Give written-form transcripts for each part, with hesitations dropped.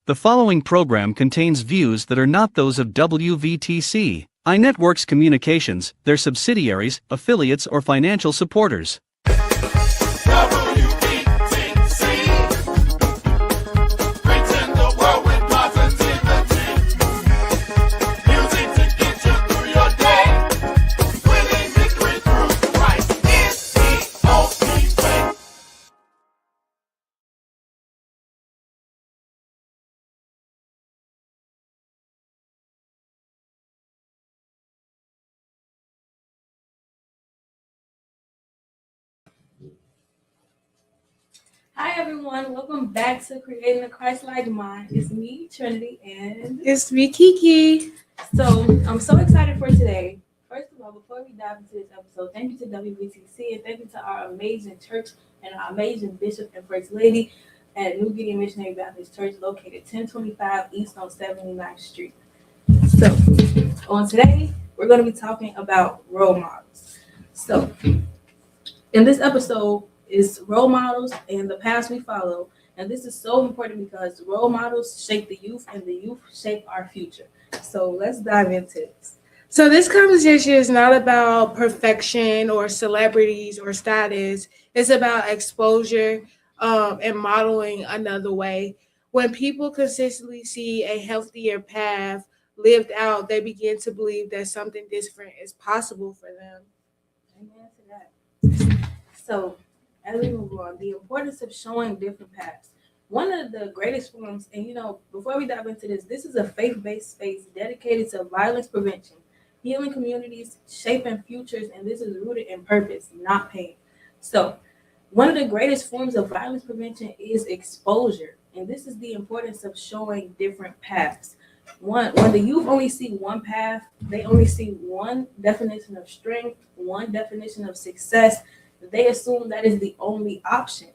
The following program contains views that are not those of WVTC, iNetworks Communications, their subsidiaries, affiliates, or financial supporters. Hi everyone, welcome back to Creating a Christ-Like Mind. It's me, Trinity, and it's me, Kiki. So I'm so excited for today. First of all, before we dive into this episode, thank you to WBTC and thank you to our amazing church and our amazing bishop and first lady at New Gideon Missionary Baptist Church, located 1025 East on 79th Street. So on today, we're going to be talking about role models. So in this episode is role models and the paths we follow. And this is so important because role models shape the youth and the youth shape our future. So let's dive into this. So this conversation is not about perfection or celebrities or status. It's about exposure and modeling another way. When people consistently see a healthier path lived out, they begin to believe that something different is possible for them. Amen to that. So as we move on, the importance of showing different paths. One of the greatest forms, and before we dive into this is a faith-based space dedicated to violence prevention, healing communities, shaping futures, and this is rooted in purpose, not pain. So one of the greatest forms of violence prevention is exposure, and this is the importance of showing different paths. When the youth only see one path, they only see one definition of strength, one definition of success. They assume that is the only option.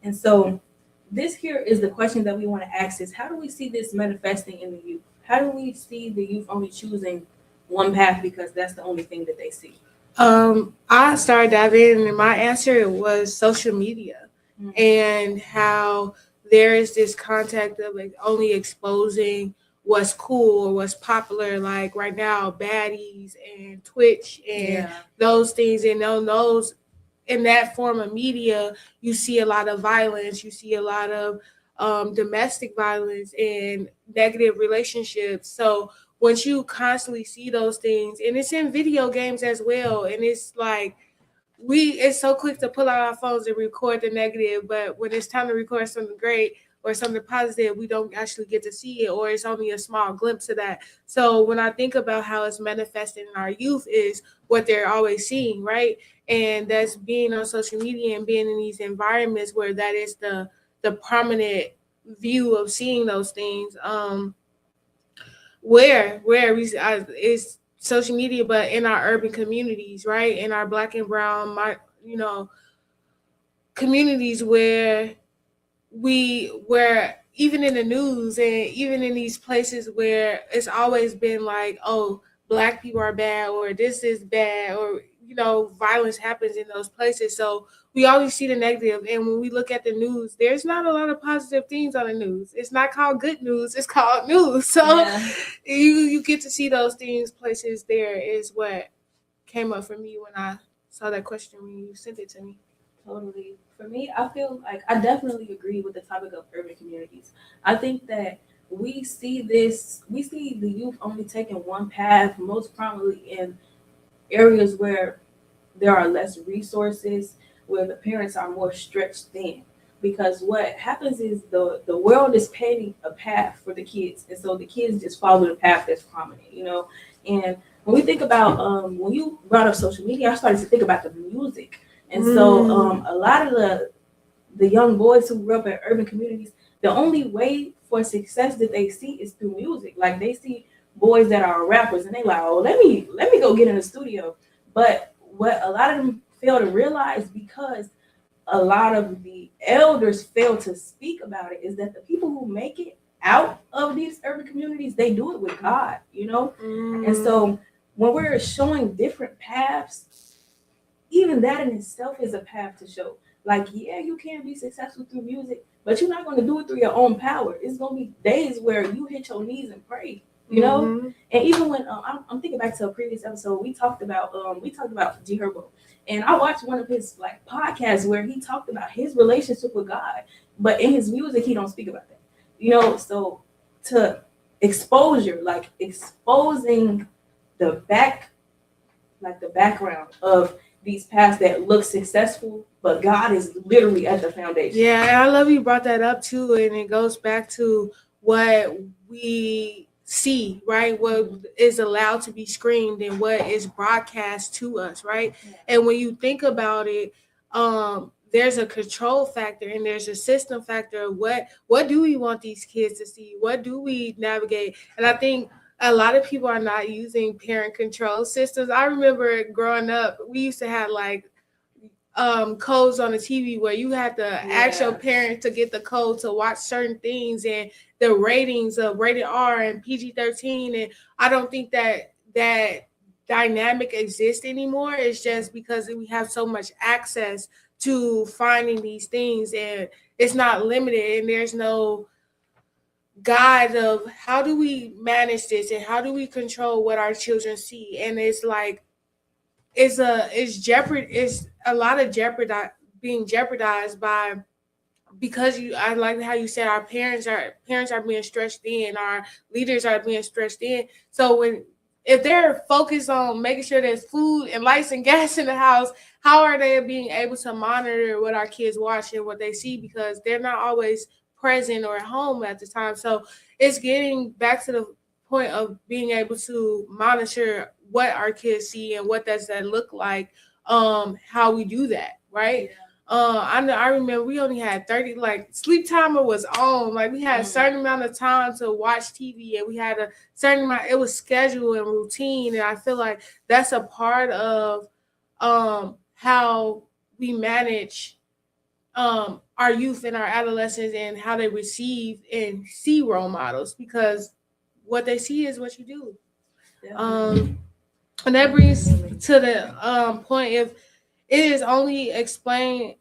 And so this here is the question that we want to ask is, how do we see this manifesting in the youth? How do we see the youth only choosing one path because that's the only thing that they see? I started diving in, and my answer was social media. And how there is this contact of like only exposing what's cool or what's popular, like right now, baddies and Twitch and those things, and on those in that form of media, you see a lot of violence, you see a lot of domestic violence and negative relationships. So once you constantly see those things, and it's in video games as well, and it's like it's so quick to pull out our phones and record the negative, but when it's time to record something great or something positive, we don't actually get to see it, or it's only a small glimpse of that. So when I think about how it's manifesting in our youth is what they're always seeing, right? And that's being on social media and being in these environments where that is the prominent view of seeing those things. Where it's social media, but in our urban communities, right? In our Black and brown, communities where even in the news and even in these places where it's always been like, oh, Black people are bad or this is bad, or violence happens in those places. So we always see the negative, and when we look at the news, there's not a lot of positive things on the news. It's not called good news, it's called news. So you get to see those things places. There is what came up for me when I saw that question when you sent it to me. Totally. For me, I feel like I definitely agree with the topic of urban communities. I think that we see the youth only taking one path, most prominently in areas where there are less resources, where the parents are more stretched thin. Because what happens is the world is painting a path for the kids, and so the kids just follow the path that's prominent, And when we think about when you brought up social media, I started to think about the music. And so a lot of the young boys who grew up in urban communities, the only way for success that they see is through music. Like they see boys that are rappers and they like, oh, let me go get in the studio. But what a lot of them fail to realize, because a lot of the elders fail to speak about it, is that the people who make it out of these urban communities, they do it with God, And so when we're showing different paths, even that in itself is a path to show. Like, yeah, you can be successful through music, but you're not going to do it through your own power. It's going to be days where you hit your knees and pray, you know. Mm-hmm. And even when I'm thinking back to a previous episode, we talked about G Herbo, and I watched one of his like podcasts where he talked about his relationship with God, but in his music he don't speak about that, you know. So to exposure, like exposing the background of these paths that look successful, but God is literally at the foundation. Yeah, and I love you brought that up too, and it goes back to what we see, right? What is allowed to be screamed and what is broadcast to us, right? Yeah. And when you think about it, there's a control factor and there's a system factor of what do we want these kids to see? What do we navigate? And I think a lot of people are not using parent control systems. I remember growing up, we used to have like codes on the TV where you had to ask your parents to get the code to watch certain things, and the ratings of rated R and PG-13. And I don't think that dynamic exists anymore. It's just because we have so much access to finding these things, and it's not limited, and there's no guide of how do we manage this and how do we control what our children see. And it's like it's a lot of being jeopardized by, because I like how you said our parents are being stretched in, our leaders are being stretched in. So if they're focused on making sure there's food and lights and gas in the house, how are they being able to monitor what our kids watch and what they see? Because they're not always present or at home at the time. So it's getting back to the point of being able to monitor what our kids see and what does that look like, how we do that, right? I remember we only had 30, like sleep timer was on. Like we had a certain amount of time to watch TV, and we had a certain amount, it was scheduled and routine. And I feel like that's a part of how we manage our youth and our adolescents and how they receive and see role models, because what they see is what you do. And that brings to the point, if it is only explained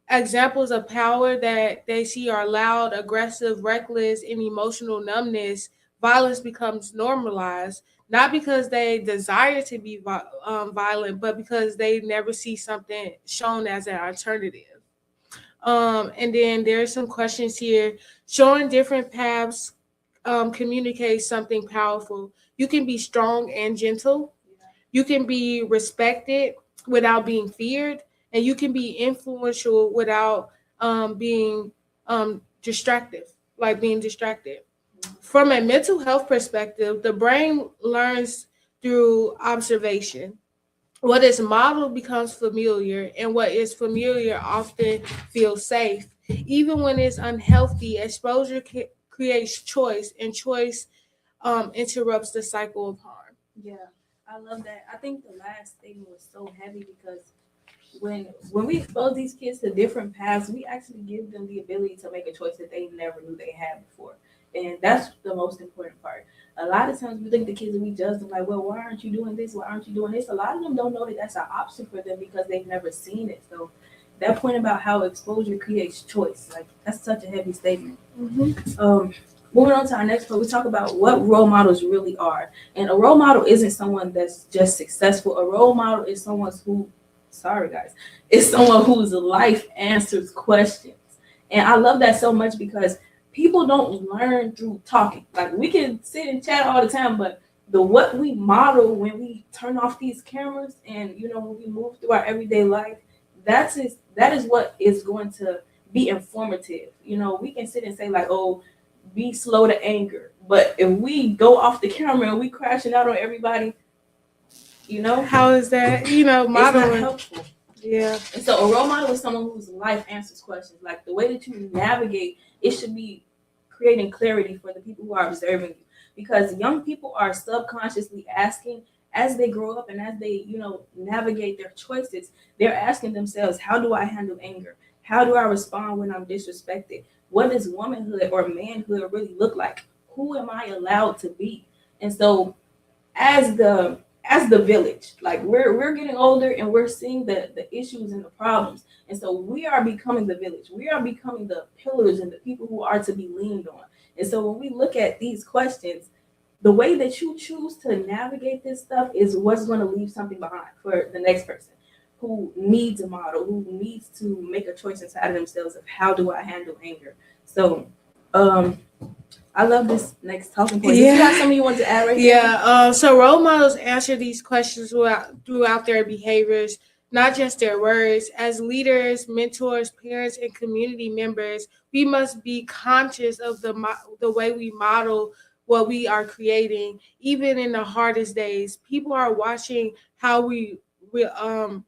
examples of power that they see are loud, aggressive, reckless, and emotional numbness, violence becomes normalized, not because they desire to be violent, but because they never see something shown as an alternative. And then there's some questions here. Showing different paths communicates something powerful. You can be strong and gentle. You can be respected without being feared, and you can be influential without being distracted, like being distracted. From a mental health perspective, the brain learns through observation. What is modeled becomes familiar, and what is familiar often feels safe. Even when it's unhealthy, exposure creates choice, and choice interrupts the cycle of harm. Yeah, I love that. I think the last thing was so heavy because when we expose these kids to different paths, we actually give them the ability to make a choice that they never knew they had before. And that's the most important part. A lot of times we think the kids and we judge them like, well, why aren't you doing this? Why aren't you doing this? A lot of them don't know that that's an option for them because they've never seen it. So that point about how exposure creates choice, like that's such a heavy statement. Moving on to our next point, we talk about what role models really are. And a role model isn't someone that's just successful. A role model is someone it's someone whose life answers questions. And I love that so much because people don't learn through talking. Like we can sit and chat all the time, but what we model when we turn off these cameras and when we move through our everyday life, that is what is going to be informative. We can sit and say like, oh, be slow to anger, but if we go off the camera and we crashing out on everybody, how is that modeling? It's not helpful. Yeah. And so a role model is someone whose life answers questions. Like the way that you navigate, it should be creating clarity for the people who are observing you. Because young people are subconsciously asking, as they grow up and as they, navigate their choices, they're asking themselves, how do I handle anger? How do I respond when I'm disrespected? What does womanhood or manhood really look like? Who am I allowed to be? And so as as the village. Like we're getting older and we're seeing the issues and the problems. And so we are becoming the village. We are becoming the pillars and the people who are to be leaned on. And so when we look at these questions, the way that you choose to navigate this stuff is what's going to leave something behind for the next person who needs a model, who needs to make a choice inside of themselves of how do I handle anger. So um I love this next talking point. Did you have something you want to add right there? Yeah. So role models answer these questions throughout their behaviors, not just their words. As leaders, mentors, parents, and community members, we must be conscious of the way we model what we are creating, even in the hardest days. People are watching how we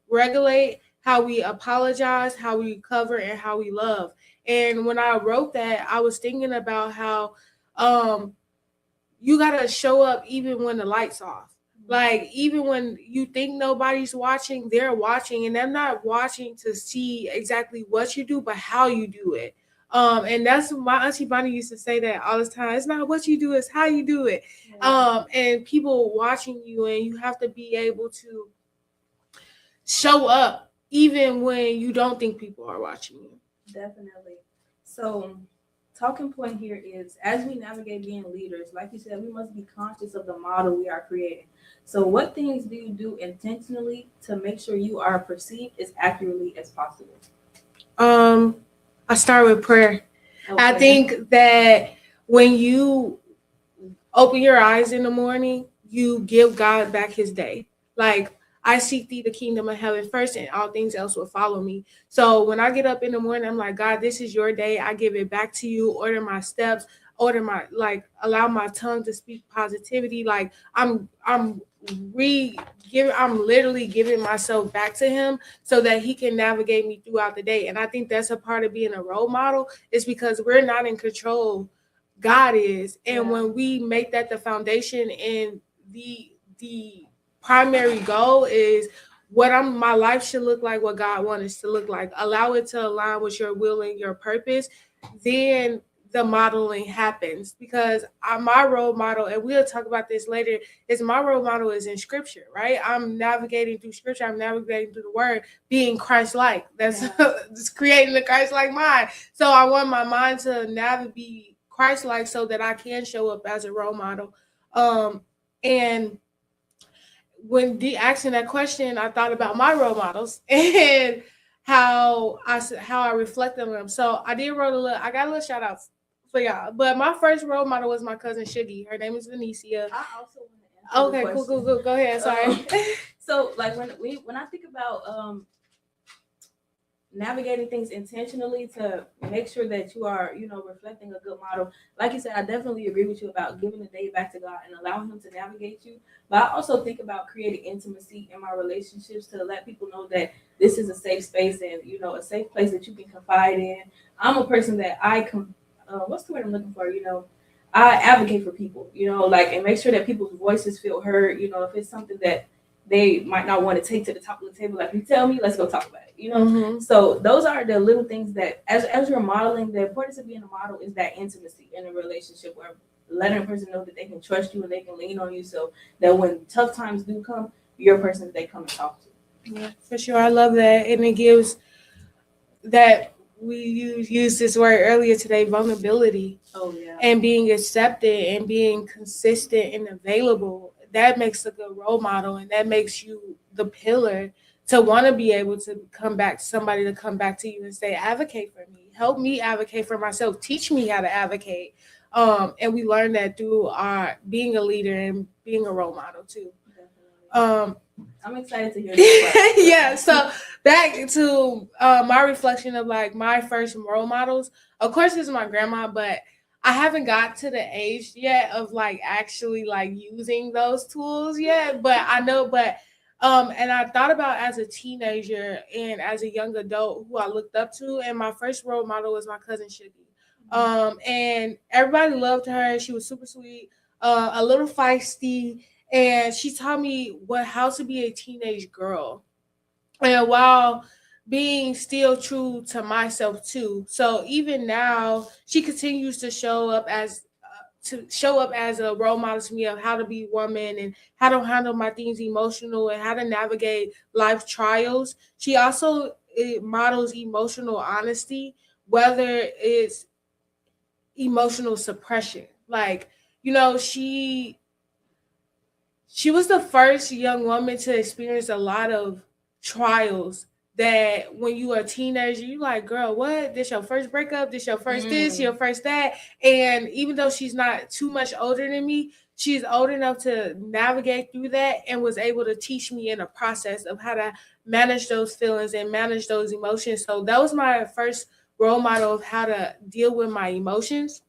regulate, how we apologize, how we cover, and how we love. And when I wrote that, I was thinking about how um you gotta show up even when the lights off. Like even when you think nobody's watching, they're watching, and they're not watching to see exactly what you do, but how you do it. And that's my auntie Bonnie used to say that all the time. It's not what you do, it's how you do it. And people watching you, and you have to be able to show up even when you don't think people are watching you. Definitely. So, talking point here is as we navigate being leaders, like you said, we must be conscious of the model we are creating. So, what things do you do intentionally to make sure you are perceived as accurately as possible? I start with prayer. Okay. I think that when you open your eyes in the morning, you give God back his day. Like, I seek thee the kingdom of heaven first, and all things else will follow me. So when I get up in the morning, I'm like, God, this is your day. I give it back to you. Order my steps. Order my allow my tongue to speak positivity. Like I'm literally giving myself back to him so that he can navigate me throughout the day. And I think that's a part of being a role model, is because we're not in control. God is. And when we make that the foundation, and the primary goal is what my life should look like, what God wants it to look like, allow it to align with your will and your purpose, then the modeling happens. Because my role model, and we'll talk about this later, is my role model is in scripture, right? I'm navigating through scripture, I'm navigating through the word, being Christ-like. That's just creating the Christ-like mind. So I want my mind to be Christ-like so that I can show up as a role model. And when asking that question, I thought about my role models and how I reflect on them. So I got a little shout out for y'all. But my first role model was my cousin Shuggy. Her name is Venicia. I also want to answer Okay, cool. Go ahead. Sorry. So like when I think about navigating things intentionally to make sure that you are, reflecting a good model. Like you said, I definitely agree with you about giving the day back to God and allowing him to navigate you. But I also think about creating intimacy in my relationships to let people know that this is a safe space and, a safe place that you can confide in. I'm a person that what's the word I'm looking for? I advocate for people, and make sure that people's voices feel heard. If it's something that they might not want to take to the top of the table, like you tell me, let's go talk about it. Mm-hmm. So those are the little things that, as you're modeling, the importance of being a model is that intimacy in a relationship, where letting a person know that they can trust you and they can lean on you, so that when tough times do come, you're a person that they come and talk to. Yeah, for sure. I love that, and it gives that we used this word earlier today, vulnerability. Oh yeah. And being accepted and being consistent and available. That makes a good role model, and that makes you the pillar to want to be able to somebody to come back to you and say, advocate for me, help me advocate for myself, teach me how to advocate. And we learn that through our being a leader and being a role model too. I'm excited to hear this. Yeah, so back to my reflection of like my first role models. Of course, it's my grandma, but I haven't got to the age yet of like actually like using those tools yet. But I know, and I thought about as a teenager and as a young adult who I looked up to, and my first role model was my cousin Shuggy. And everybody loved her. She was super sweet, a little feisty. And she taught me how to be a teenage girl, and while being still true to myself too. So even now, she continues to show up as to show up as a role model to me of how to be a woman and how to handle my things emotional and how to navigate life trials. She also models emotional honesty, whether it's emotional suppression. Like, she was the first young woman to experience a lot of trials that when you are a teenager, you like, girl, what? This your first breakup? This your first this? Your first that? And even though she's not too much older than me, she's old enough to navigate through that and was able to teach me in a process of how to manage those feelings and manage those emotions. So that was my first role model of how to deal with my emotions.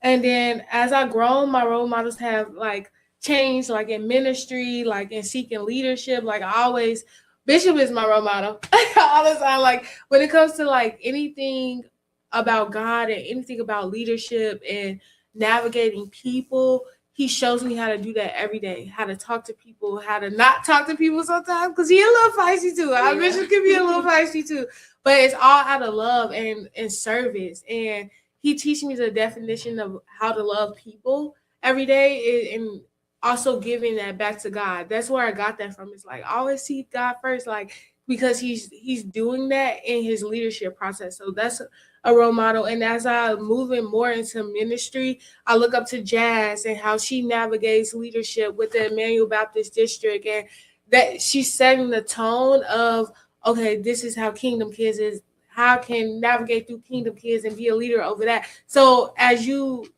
And then as I grown, my role models have like changed, like in ministry, like in seeking leadership. Like I always, Bishop is my role model all the time. Like when it comes to like anything about God and anything about leadership and navigating people, he shows me how to do that every day. How to talk to people, how to not talk to people sometimes, because he a little feisty too. Our Bishop can be a little feisty too, but it's all out of love and service. And he teaches me the definition of how to love people every day and also giving that back to God. That's where I got that from. It's like always seek God first, like because he's doing that in his leadership process. So that's a role model. And as I moving more into ministry, I look up to Jazz and how she navigates leadership with the Emmanuel Baptist District, and that she's setting the tone of, okay, this is how Kingdom Kids is, how I can navigate through Kingdom Kids and be a leader over that. So as you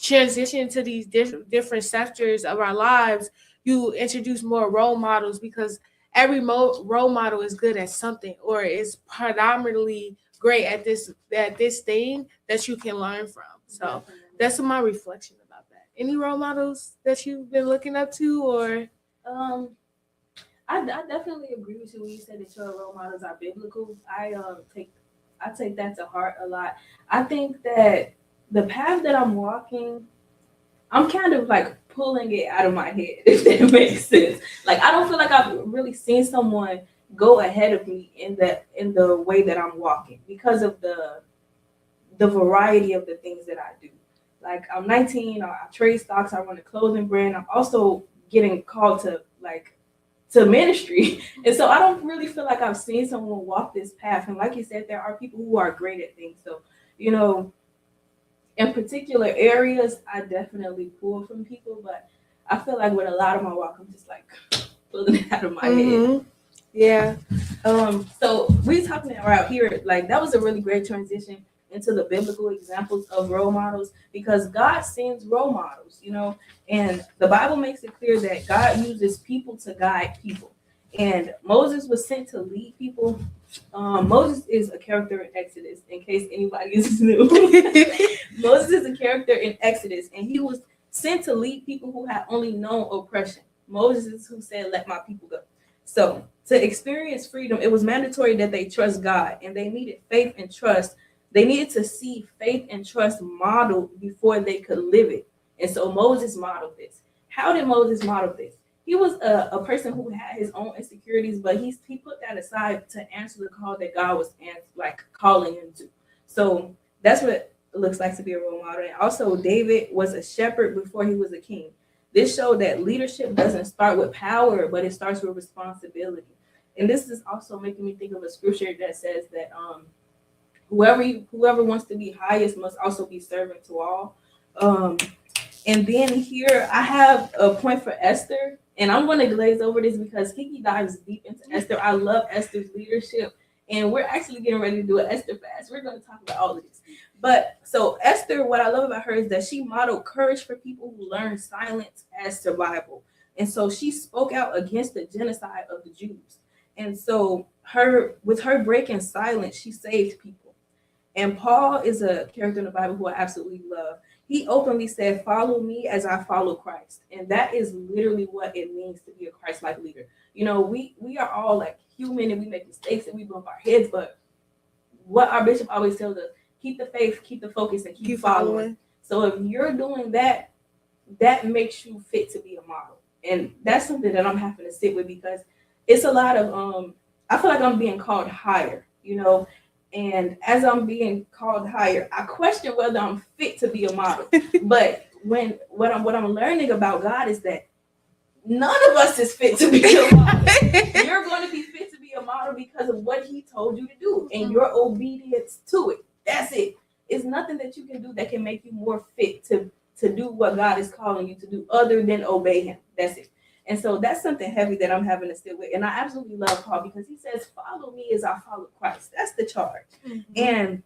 transition to these different sectors of our lives, you introduce more role models because every role model is good at something or is predominantly great at this thing that you can learn from. So that's my reflection about that. Any role models that you've been looking up to, or I definitely agree with you when you said that your role models are biblical. I take that to heart a lot. I think that the path that I'm walking, I'm kind of like pulling it out of my head, if that makes sense. Like I don't feel like I've really seen someone go ahead of me in the way that I'm walking because of the variety of the things that I do. Like I'm 19, I trade stocks, I run a clothing brand. I'm also getting called to ministry. And so I don't really feel like I've seen someone walk this path. And like you said, there are people who are great at things. So, in particular areas, I definitely pull from people, but I feel like with a lot of my walk, I'm just like pulling it out of my head. Yeah. So we talking about here, like that was a really great transition into the biblical examples of role models because God sends role models, and the Bible makes it clear that God uses people to guide people. And Moses was sent to lead people. Moses is a character in Exodus, in case anybody is new. Moses is a character in Exodus, and he was sent to lead people who had only known oppression. Moses is who said, "Let my people go." So to experience freedom, it was mandatory that they trust God, and they needed faith and trust. They needed to see faith and trust modeled before they could live it. And so Moses modeled this. How did Moses model this? He was a person who had his own insecurities, but he put that aside to answer the call that God was calling him to. So that's what it looks like to be a role model. And also, David was a shepherd before he was a king. This showed that leadership doesn't start with power, but it starts with responsibility. And this is also making me think of a scripture that says that whoever wants to be highest must also be servant to all. And then here I have a point for Esther, and I'm going to glaze over this because Kiki dives deep into Esther. I love Esther's leadership, and we're actually getting ready to do an Esther fast. We're going to talk about all of this. But so Esther, what I love about her is that she modeled courage for people who learn silence as survival. And so she spoke out against the genocide of the Jews. And so with her breaking silence, she saved people. And Paul is a character in the Bible who I absolutely love. He openly said, "Follow me as I follow Christ." And that is literally what it means to be a Christ-like leader. We are all like human and we make mistakes and we bump our heads, but what our bishop always tells us, keep the faith, keep the focus, and keep following. So if you're doing that, that makes you fit to be a model. And that's something that I'm having to sit with because it's a lot of, I feel like I'm being called higher, And as I'm being called higher, I question whether I'm fit to be a model. But what I'm learning about God is that none of us is fit to be a model. You're going to be fit to be a model because of what He told you to do and your obedience to it. That's it. It's nothing that you can do that can make you more fit to do what God is calling you to do other than obey Him. That's it. And so that's something heavy that I'm having to still with. And I absolutely love Paul because he says, follow me as I follow Christ. That's the charge. And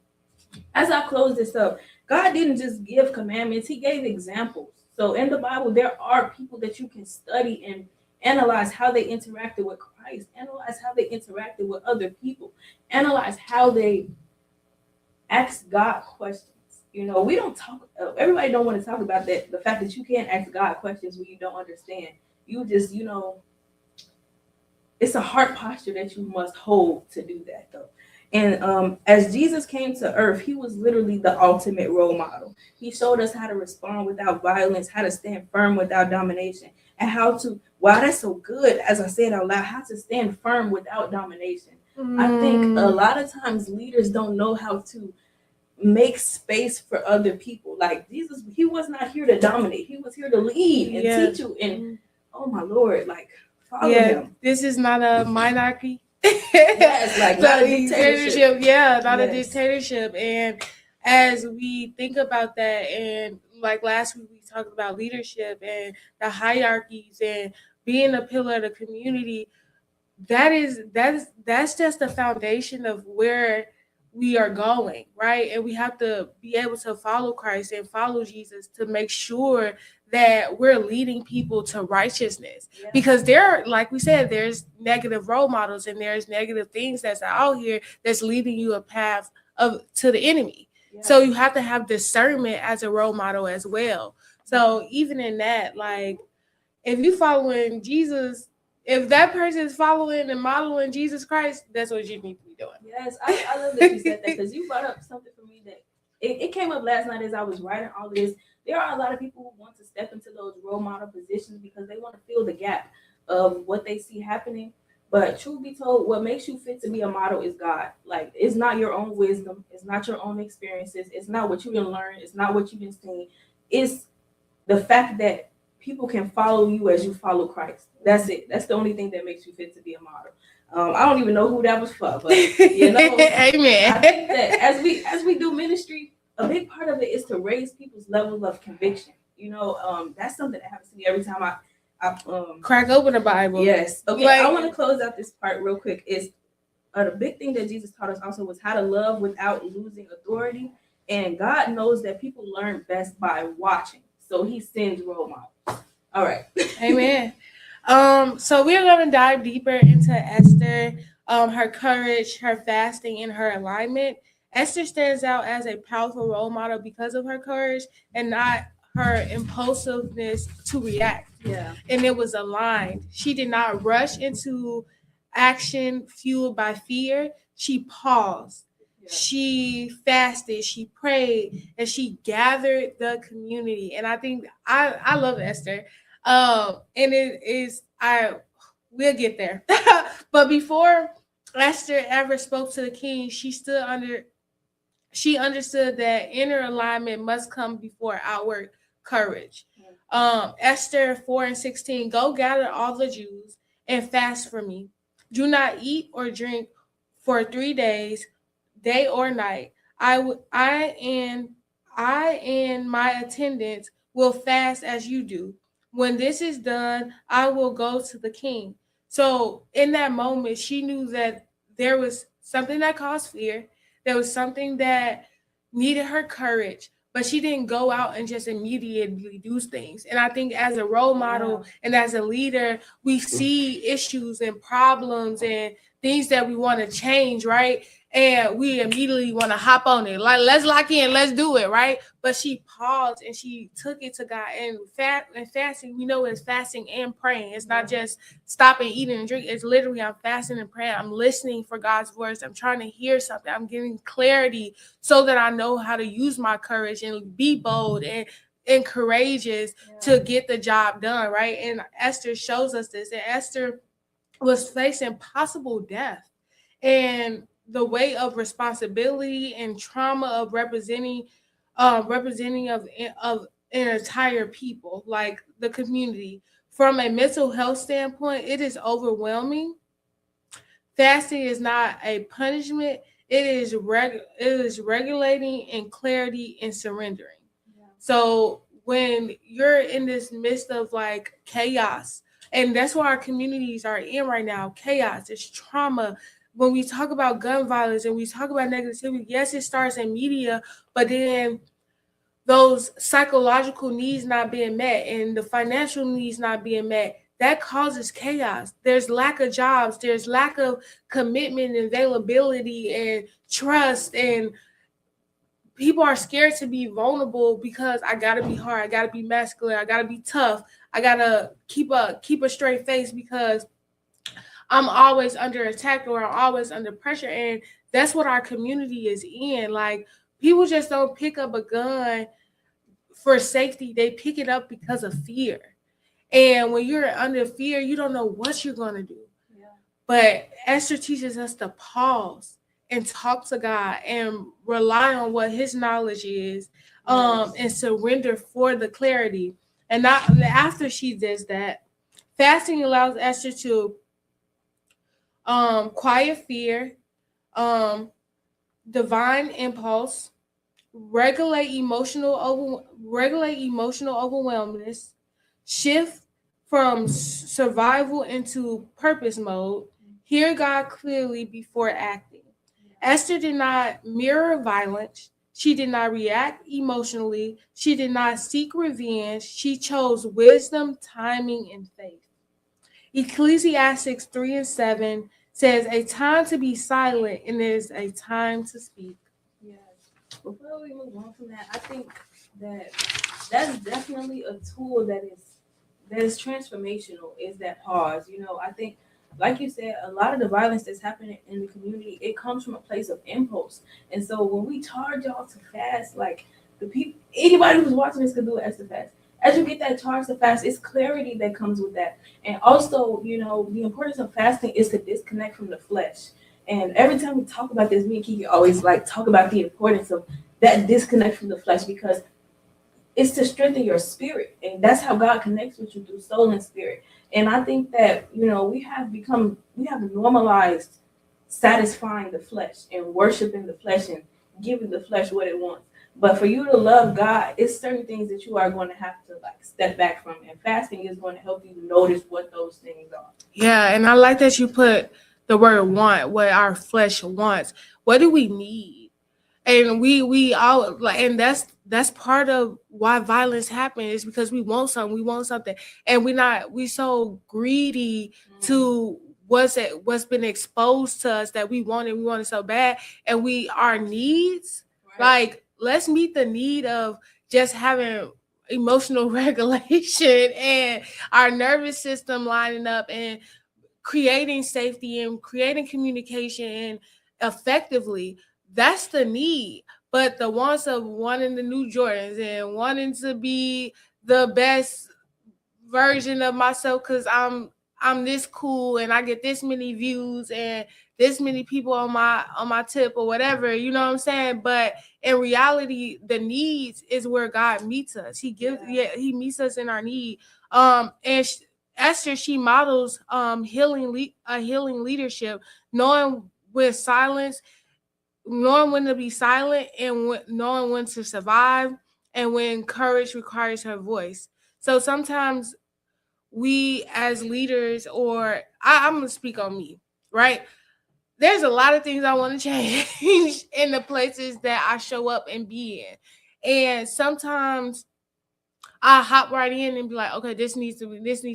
as I close this up, God didn't just give commandments, He gave examples. So in the Bible, there are people that you can study and analyze how they interacted with Christ, analyze how they interacted with other people, analyze how they asked God questions. We don't talk, everybody don't want to talk about that, the fact that you can't ask God questions when you don't understand. You just, it's a heart posture that you must hold to do that, though. And as Jesus came to earth, He was literally the ultimate role model. He showed us how to respond without violence, how to stand firm without domination, and how to, wow, that's so good, as I said out loud, how to stand firm without domination. I think a lot of times leaders don't know how to make space for other people. Like Jesus, He was not here to dominate. He was here to lead and teach you. And oh my Lord, like follow Him. This is not a monarchy. Yes, like not a dictatorship. Not a dictatorship. And as we think about that, and like last week we talked about leadership and the hierarchies and being a pillar of the community, that's just the foundation of where we are going, right? And we have to be able to follow Christ and follow Jesus to make sure that we're leading people to righteousness. Because like we said, there's negative role models and there's negative things that's out here that's leading you a path to the enemy. So you have to have discernment as a role model as well. So even in that, like if you following Jesus, if that person is following and modeling Jesus Christ, that's what you need to be doing. Yes, I love that you said that because you brought up something for me that it came up last night as I was writing all this. There are a lot of people who want to step into those role model positions because they want to fill the gap of what they see happening. But truth be told, what makes you fit to be a model is God. Like, it's not your own wisdom. It's not your own experiences. It's not what you can learn. It's not what you've been seeing. It's the fact that people can follow you as you follow Christ. That's it. That's the only thing that makes you fit to be a model. I don't even know who that was for, but Amen. I think that as we do ministry, a big part of it is to raise people's level of conviction. That's something that happens to me every time I crack open the Bible. Yes. Okay. I want to close out this part real quick. Is the big thing that Jesus taught us also was how to love without losing authority. And God knows that people learn best by watching, so He sends role models. All right. Amen. So we're going to dive deeper into Esther, her courage, her fasting, and her alignment. Esther stands out as a powerful role model because of her courage and not her impulsiveness to react. Yeah. And it was aligned. She did not rush into action fueled by fear. She paused. Yeah. She fasted, she prayed, and she gathered the community. And I think I love Esther. And it is we'll get there. But before Esther ever spoke to the king, she understood that inner alignment must come before outward courage. Esther 4:16, go gather all the Jews and fast for me. Do not eat or drink for 3 days, day or night. I and my attendants will fast as you do. When this is done, I will go to the king. So in that moment, she knew that there was something that caused fear. There was something that needed her courage, but she didn't go out and just immediately do things. And I think as a role model and as a leader, we see issues and problems and things that we want to change, right? And we immediately want to hop on it. Like, let's lock in, let's do it, right? But she paused and she took it to God. And fasting, we know it's fasting and praying. It's not just stopping eating and drinking. It's literally I'm fasting and praying. I'm listening for God's words. I'm trying to hear something. I'm getting clarity so that I know how to use my courage and be bold and courageous to get the job done, right? And Esther shows us this. And Esther was facing possible death. And the weight of responsibility and trauma of representing of an entire people, like the community. From a mental health standpoint, it is overwhelming. Fasting is not a punishment. It is regulating and clarity and surrendering. Yeah. So when you're in this midst of like chaos, and that's what our communities are in right now, chaos, it's trauma. When we talk about gun violence and we talk about negativity, yes, it starts in media, but then those psychological needs not being met and the financial needs not being met, that causes chaos. There's lack of jobs, there's lack of commitment and availability and trust, and people are scared to be vulnerable because I gotta be hard, I gotta be masculine, I gotta be tough, I gotta keep a straight face because I'm always under attack or I'm always under pressure. And that's what our community is in. Like, people just don't pick up a gun for safety, they pick it up because of fear. And when you're under fear, you don't know what you're going to do. Yeah. But Esther teaches us to pause and talk to God and rely on what his knowledge is, Yes. and surrender for the clarity. And not after she does that, fasting allows Esther to quiet fear, um, divine impulse, regulate emotional overwhelmness, shift from survival into purpose mode, hear God clearly before acting. Esther did not mirror violence. She did not react emotionally. She did not seek revenge. She chose wisdom, timing, and faith. Ecclesiastes 3 and 7 says, "A time to be silent and it is a time to speak." Yes. Before we move on from that, I think that that's definitely a tool that is transformational. Is that pause? You know, I think, like you said, a lot of the violence that's happening in the community, it comes from a place of impulse. And so when we charge y'all to fast, like the people, anybody who's watching this can do it as to fast. As you get that charge to fast, it's clarity that comes with that. And also, you know, the importance of fasting is to disconnect from the flesh. And every time we talk about this, me and Kiki always like talk about the importance of that disconnect from the flesh, because it's to strengthen your spirit, and that's how God connects with you, through soul and spirit. And I think that, you know, we have normalized satisfying the flesh and worshiping the flesh and giving the flesh what it wants. But for you to love God, it's certain things that you are going to have to like step back from, and fasting is going to help you notice what those things are. Yeah, and I like that you put the word want, what our flesh wants. What do we need? And we all like, and that's part of why violence happens, is because we want something, and we so greedy to what's been exposed to us that we want it so bad, and our needs, Right. like, let's meet the need of just having emotional regulation and our nervous system lining up and creating safety and creating communication effectively. That's the need. But the wants of wanting the new Jordans and wanting to be the best version of myself because I'm this cool and I get this many views and this many people on my tip or whatever, you know what I'm saying? But in reality, the needs is where God meets us. He meets us in our need. And Esther, she models healing leadership, knowing with silence, knowing when to be silent, and knowing when to survive, and when courage requires her voice. So sometimes we as leaders, or I'm gonna speak on me, right? There's a lot of things I want to change in the places that I show up and be in. And sometimes I hop right in and be like, okay, this needs to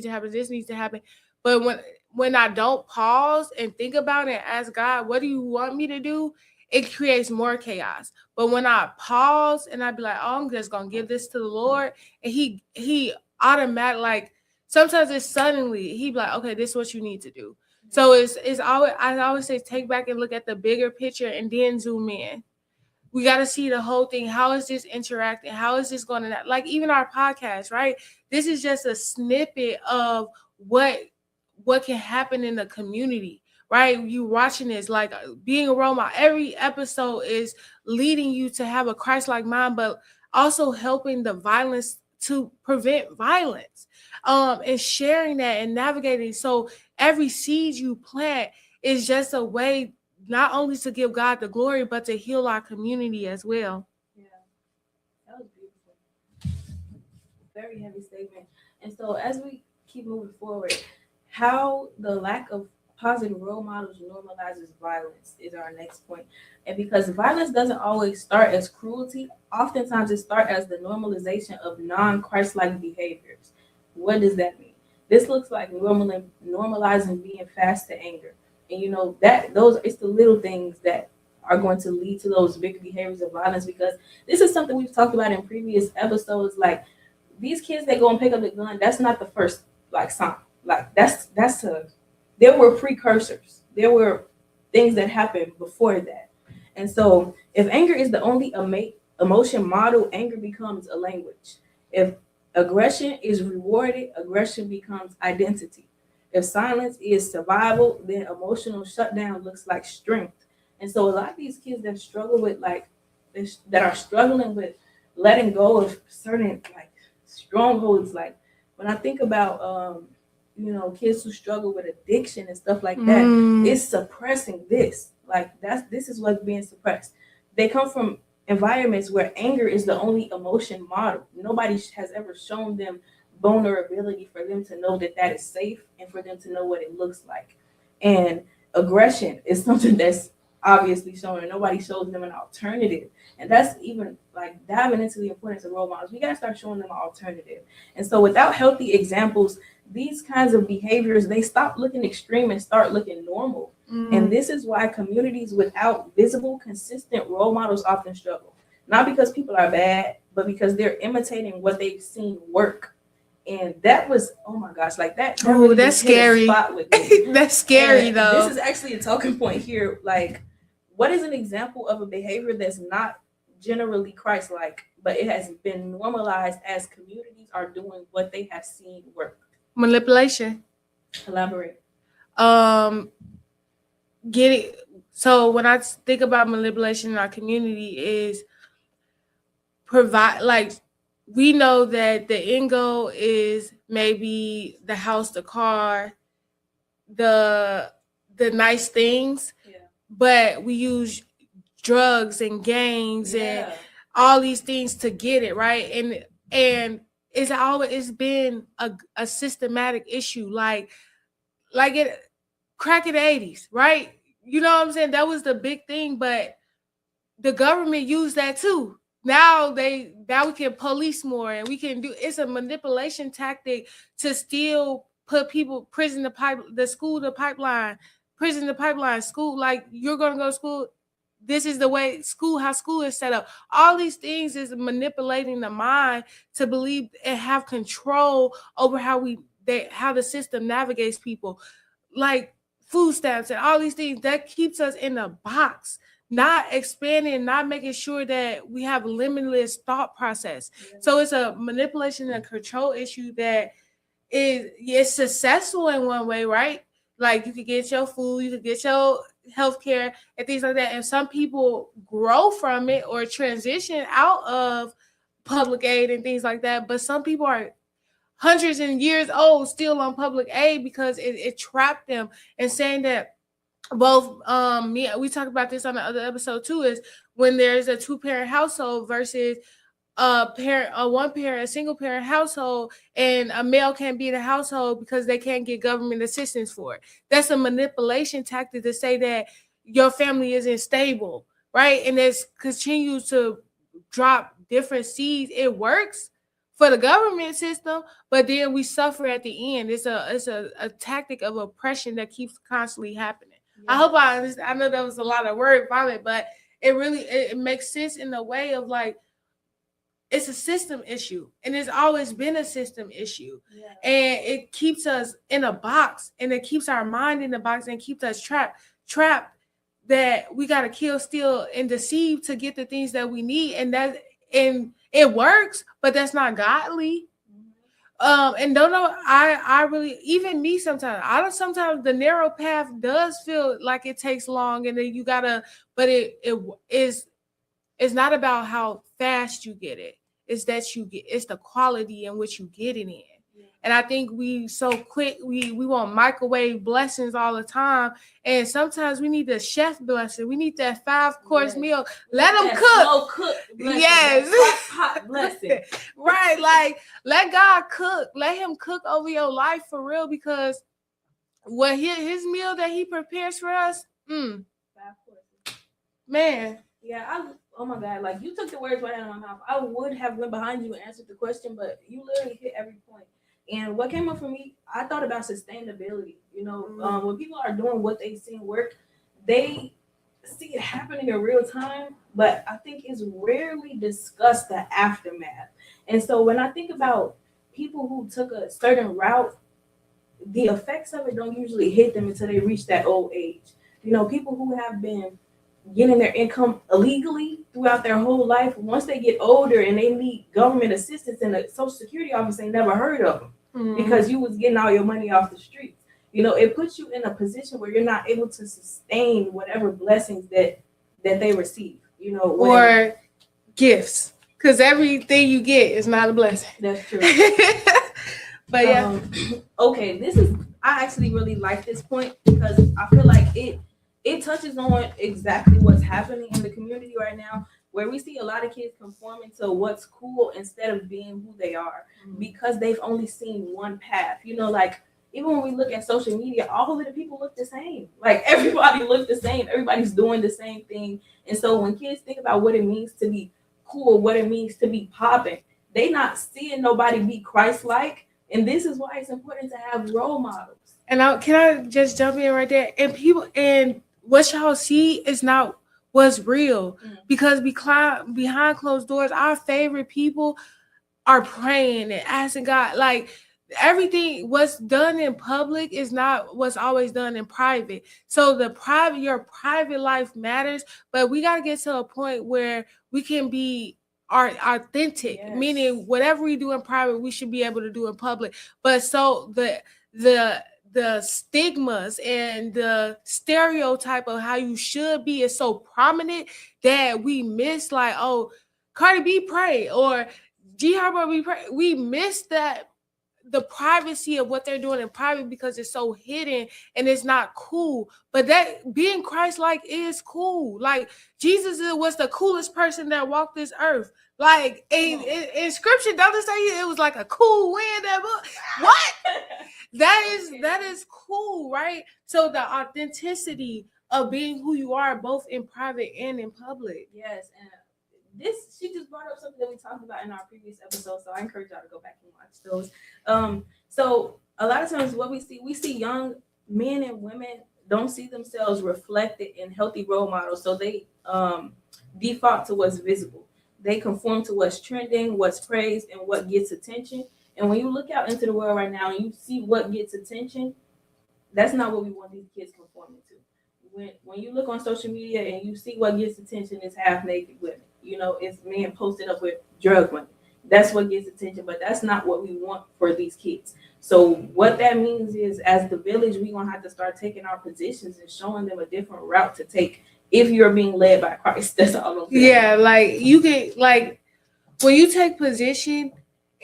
happen, this needs to happen. But when I don't pause and think about it and ask God, what do you want me to do? It creates more chaos. But when I pause and I be like, oh, I'm just gonna give this to the Lord, and he automatic, like, sometimes it's suddenly he be like, okay, this is what you need to do. So it's always, I always say, take back and look at the bigger picture and then zoom in. We got to see the whole thing. How is this interacting? How is this going to, like, even our podcast, right? This is just a snippet of what can happen in the community, right? You watching this, like being a role model. Every episode is leading you to have a Christ-like mind, but also helping the violence to prevent violence, and sharing that and navigating. So every seed you plant is just a way not only to give God the glory, but to heal our community as well. Yeah, that was beautiful. Very heavy statement. And so as we keep moving forward, how the lack of positive role models normalizes violence is our next point. And because violence doesn't always start as cruelty, oftentimes it starts as the normalization of non-Christ-like behaviors. What does that mean? This looks like normalizing being fast to anger. And you know that those it's the little things that are going to lead to those big behaviors of violence, because this is something we've talked about in previous episodes. Like these kids that go and pick up the gun, that's not the first like sign. Like that's a there were precursors. There were things that happened before that. And so if anger is the only emotion model, anger becomes a language. If aggression is rewarded, aggression becomes identity. If silence is survival, then emotional shutdown looks like strength. And so a lot of these kids that struggle with that are struggling with letting go of certain like strongholds, like when I think about kids who struggle with addiction and stuff like that, it's suppressing this. Like this is what's being suppressed. They come from environments where anger is the only emotion model. Nobody has ever shown them vulnerability for them to know that that is safe and for them to know what it looks like. And aggression is something that's obviously shown, and nobody shows them an alternative. And that's even like diving into the importance of role models. We gotta start showing them an alternative. And so without healthy examples, these kinds of behaviors, they stop looking extreme and start looking normal. And this is why communities without visible, consistent role models often struggle. Not because people are bad, but because they're imitating what they've seen work. And that was, oh my gosh, like that. Oh, that's scary. That's scary, and though. This is actually a talking point here. Like, what is an example of a behavior that's not generally Christ-like, but it has been normalized as communities are doing what they have seen work? Manipulation. Elaborate. So when I think about manipulation in our community is provide, like, we know that the end goal is maybe the house, the car, the nice things, but we use drugs and gangs and all these things to get it, right? And it's been a systematic issue, like it crack in the 80s, right? You know what I'm saying? That was the big thing, but the government used that too. Now we can police more, and we can do. It's a manipulation tactic to still put people prison school the pipeline, prison the pipeline, school. Like, you're gonna go to school. This is the way how school is set up. All these things is manipulating the mind to believe and have control over how the system navigates people, like food stamps and all these things that keeps us in a box, not expanding, not making sure that we have limitless thought process. So it's a manipulation and control issue that is successful in one way, right? Like, you could get your food, you could get your healthcare and things like that. And some people grow from it or transition out of public aid and things like that. But some people are hundreds and years old still on public aid because it trapped them. And saying that both we talked about this on the other episode too, is when there's a 2-parent household versus a single parent household, and a male can't be in the household because they can't get government assistance for it. That's a manipulation tactic to say that your family isn't stable, right? And it continues to drop different seeds. It works for the government system, but then we suffer at the end. It's a tactic of oppression that keeps constantly happening. I hope I understand. I know that was a lot of word vomit, but it makes sense in the way of, like, it's a system issue, and it's always been a system issue. And it keeps us in a box, and it keeps our mind in the box, and keeps us trapped that we got to kill, steal, and deceive to get the things that we need. And it works, but that's not godly. And don't know, I really, even me sometimes, sometimes the narrow path does feel like it takes long, and then you gotta, but it is, it's not about how fast you get it. It's that it's the quality in which you get it in. And I think we so quick, we want microwave blessings all the time. And sometimes we need the chef blessing. We need that 5-course meal. Let them cook. Slow cook blessing. Yes. Hot blessing. Right. Like, let God cook. Let him cook over your life for real, because what his meal that he prepares for us, 5 courses. Man. Yeah, oh my God, like you took the words right out of my mouth. I would have went behind you and answered the question, but you literally hit every point. And what came up for me, I thought about sustainability. You know, when people are doing what they see work, they see it happening in real time, but I think it's rarely discussed the aftermath. And so when I think about people who took a certain route, the effects of it don't usually hit them until they reach that old age. You know, people who have been getting their income illegally throughout their whole life, once they get older and they need government assistance and the Social Security office ain't never heard of them because you was getting all your money off the streets. You know, it puts you in a position where you're not able to sustain whatever blessings that they receive, you know, or gifts, because everything you get is not a blessing. That's true. But yeah. Okay, I actually really like this point because I feel like it touches on exactly what's happening in the community right now, where we see a lot of kids conforming to what's cool instead of being who they are because they've only seen one path. You know, like even when we look at social media, all of the people look the same. Like everybody looks the same. Everybody's doing the same thing. And so when kids think about what it means to be cool, what it means to be popping, they not seeing nobody be Christ-like. And this is why it's important to have role models. And can I just jump in right there? And people, and what y'all see is not what's real, because behind closed doors, our favorite people are praying and asking God. Like, everything what's done in public is not what's always done in private. So your private life matters, but we got to get to a point where we can be authentic, meaning whatever we do in private, we should be able to do in public. But so the stigmas and the stereotype of how you should be is so prominent that we miss, like, oh, Cardi B pray, or G Herbo we pray. We miss that, the privacy of what they're doing in private, because it's so hidden and it's not cool. But that being Christ-like is cool. Like, Jesus was the coolest person that walked this earth. Like, in scripture, don't it say it was like a cool wind? What? That is cool, right? So the authenticity of being who you are, both in private and in public. Yes, and she just brought up something that we talked about in our previous episode, so I encourage y'all to go back and watch those. So a lot of times what we see young men and women don't see themselves reflected in healthy role models, so they default to what's visible. They conform to what's trending, what's praised, and what gets attention. And when you look out into the world right now and you see what gets attention, that's not what we want these kids conforming to. When you look on social media and you see what gets attention is half naked women. You know, it's men posted up with drug money. That's what gets attention, but that's not what we want for these kids. So what that means is, as the village, we're going to have to start taking our positions and showing them a different route to take if you're being led by Christ. That's all I'm saying. Yeah, like, you get, like, when you take position,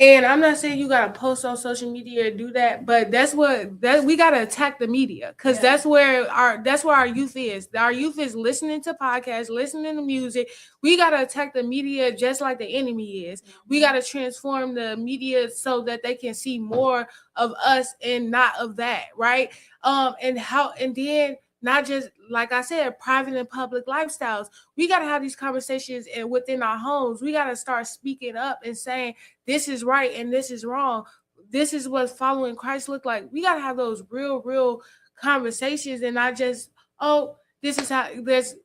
and I'm not saying you gotta post on social media or do that, but we gotta attack the media, because that's where our youth is. Our youth is listening to podcasts, listening to music. We gotta attack the media just like the enemy is. We gotta transform the media so that they can see more of us and not of that, right? And then not just, like I said, private and public lifestyles. We got to have these conversations, and within our homes, we got to start speaking up and saying, this is right and this is wrong. This is what following Christ look like. We got to have those real conversations, and not just, oh, this is how, let's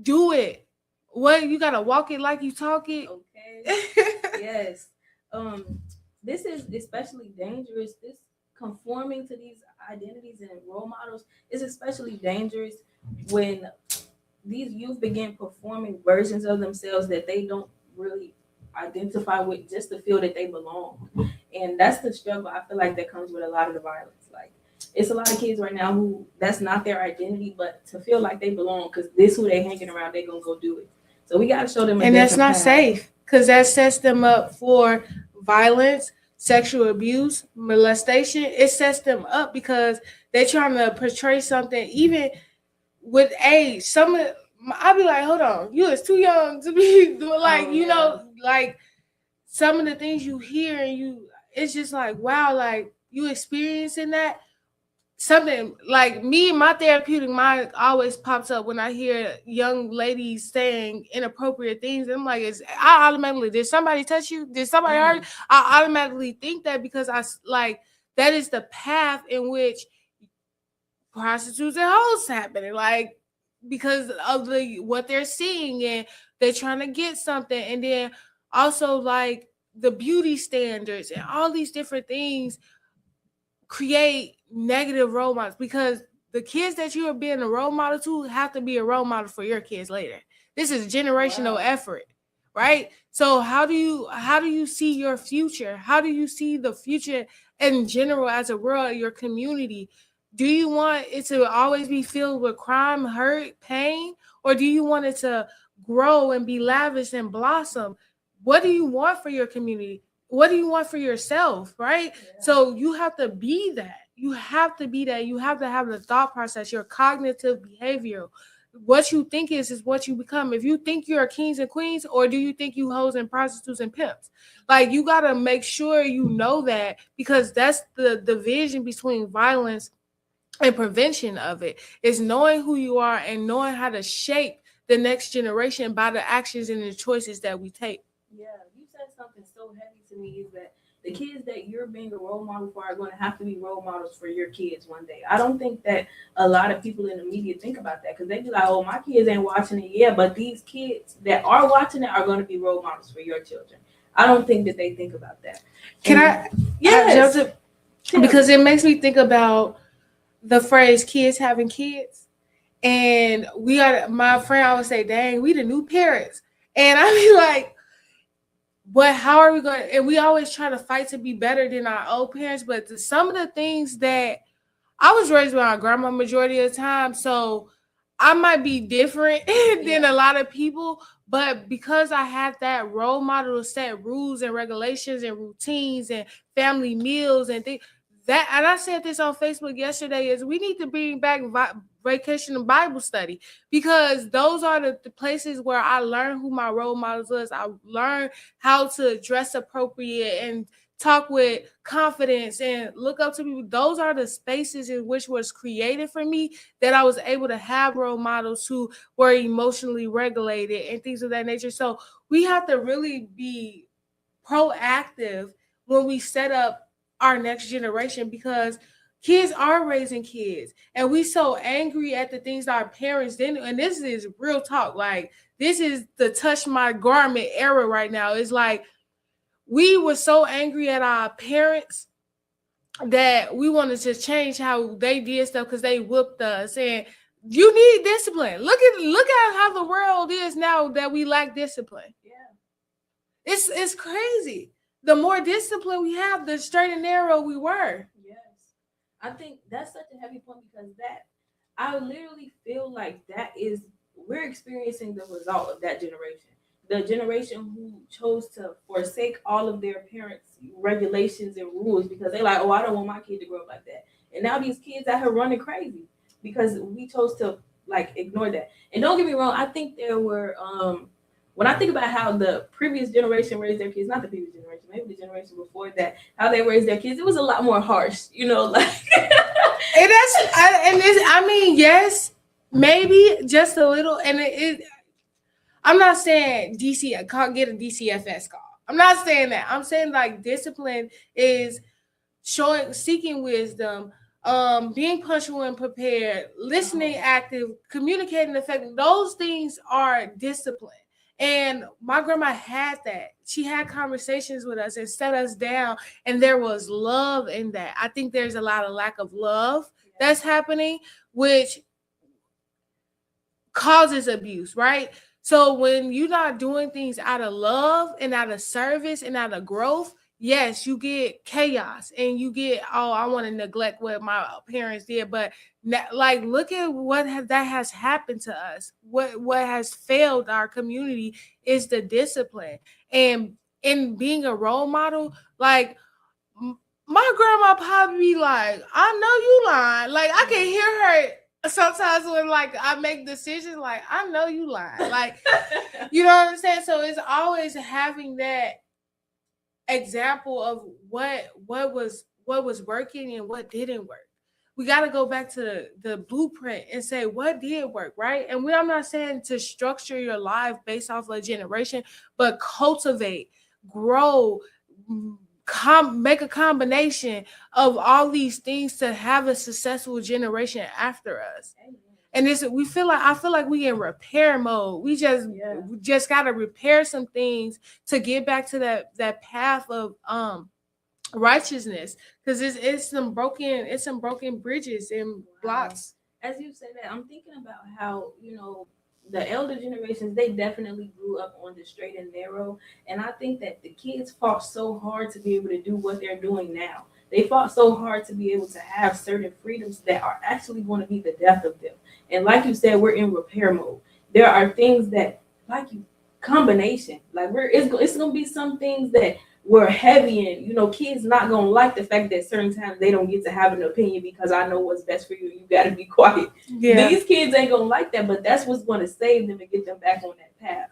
do it. What, you got to walk it like you talk it. Okay. Yes. This is especially dangerous. This conforming to these identities and role models is especially dangerous when these youth begin performing versions of themselves that they don't really identify with, just to feel that they belong. And that's the struggle I feel like that comes with a lot of the violence. Like, it's a lot of kids right now who that's not their identity, but to feel like they belong because this who they hanging around, they gonna go do it. So we gotta show them a And that's different not path. safe because that sets them up for violence, sexual abuse, molestation. It sets them up because they're trying to portray something, even with age. Some of I'll be like, hold on, you is too young to be doing like, you know, like some of the things you hear and it's just like, wow, like you experiencing that. Something like me, my therapeutic mind always pops up when I hear young ladies saying inappropriate things. I'm like, I automatically, did somebody touch you? Did somebody hurt you? I automatically think that because like that is the path in which prostitutes and hoes happening. Like because of what they're seeing and they're trying to get something, and then also like the beauty standards and all these different things create negative role models because the kids that you are being a role model to have to be a role model for your kids later. This is generational effort, right? So how do you see your future? How do you see the future in general as a world, your community? Do you want it to always be filled with crime, hurt, pain, or do you want it to grow and be lavish and blossom? What do you want for your community? What do you want for yourself, right? Yeah. So you have to be that. You have to be that. You have to have the thought process, your cognitive behavior. What you think is what you become. If you think you're kings and queens, or do you think you hoes and prostitutes and pimps? Like you got to make sure you know that, because that's the division between violence and prevention of it, is knowing who you are and knowing how to shape the next generation by the actions and the choices that we take. Yeah, you said something so heavy to me, is that the kids that you're being a role model for are going to have to be role models for your kids one day. I don't think that a lot of people in the media think about that, because they be like, oh, my kids ain't watching it. Yeah, but these kids that are watching it are going to be role models for your children. I don't think that they think about that. Yes. Because it makes me think about the phrase kids having kids. And my friend always say, dang, we the new parents. And I be like, but how are we going to, and we always try to fight to be better than our old parents. But some of the things that I was raised by my grandma majority of the time, so I might be different than a lot of people. But because I had that role model to set rules and regulations and routines and family meals and things, that, and I said this on Facebook yesterday, is we need to bring back vacation and Bible study, because those are the places where I learned who my role models was. I learned how to dress appropriate and talk with confidence and look up to people. Those are the spaces in which was created for me, that I was able to have role models who were emotionally regulated and things of that nature. So we have to really be proactive when we set up our next generation, because kids are raising kids, and we so angry at the things our parents didn't. And this is real talk. Like, this is the touch my garment era right now. It's like we were so angry at our parents that we wanted to change how they did stuff because they whooped us. And you need discipline. Look at how the world is now that we lack discipline. Yeah, it's crazy. The more discipline we have, the straight and narrow we were. Yes. I think that's such a heavy point, because that, I literally feel like that is, we're experiencing the result of that generation. The generation who chose to forsake all of their parents' regulations and rules because they're like, oh, I don't want my kid to grow up like that. And now these kids out here running crazy because we chose to like ignore that. And don't get me wrong, I think there were when I think about how the previous generation raised their kids, not the previous generation, maybe the generation before that, how they raised their kids, it was a lot more harsh, you know, like. I mean, yes, maybe just a little. And I'm not saying can't get a DCFS call. I'm not saying that. I'm saying like discipline is seeking wisdom, being punctual and prepared, listening active, communicating effective. Those things are discipline. And my grandma had that. She had conversations with us and set us down, and there was love in that. I think there's a lot of lack of love that's happening, which causes abuse, right? So when you're not doing things out of love and out of service and out of growth, yes, you get chaos and you get, oh, I want to neglect what my parents did, but like look at that has happened to us. What has failed our community is the discipline. And in being a role model, like my grandma probably be like, I know you lying. Like I can hear her sometimes when like I make decisions, like I know you lying. Like you know what I'm saying? So it's always having that example of what was working and what didn't work. We got to go back to the blueprint and say what did work, right? And I'm not saying to structure your life based off of a generation, but cultivate, grow, make a combination of all these things to have a successful generation after us. And this I feel like we in repair mode. We just gotta repair some things to get back to that path of righteousness. Because it's some broken bridges and blocks. As you say that, I'm thinking about how, the elder generations, they definitely grew up on the straight and narrow. And I think that the kids fought so hard to be able to do what they're doing now. They fought so hard to be able to have certain freedoms that are actually going to be the death of them. And like you said, we're in repair mode. There are things that, combination, it's going to be some things that were heavy, and kids not going to like the fact that certain times they don't get to have an opinion because I know what's best for you. You got to be quiet. Yeah. These kids ain't going to like that, but that's what's going to save them and get them back on that path.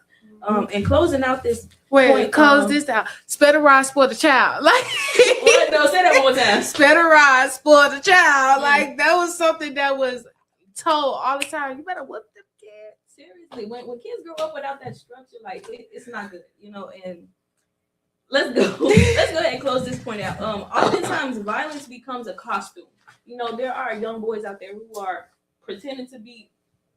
And closing out this point, close this out. Spare the rod, spoil the child. Like, what? No, say that one more time. Spare the rod, spoil the child. Like that was something that was told all the time. You better whoop them kids. Seriously, when kids grow up without that structure, it's not good, And let's go ahead and close this point out. Oftentimes violence becomes a costume. There are young boys out there who are pretending to be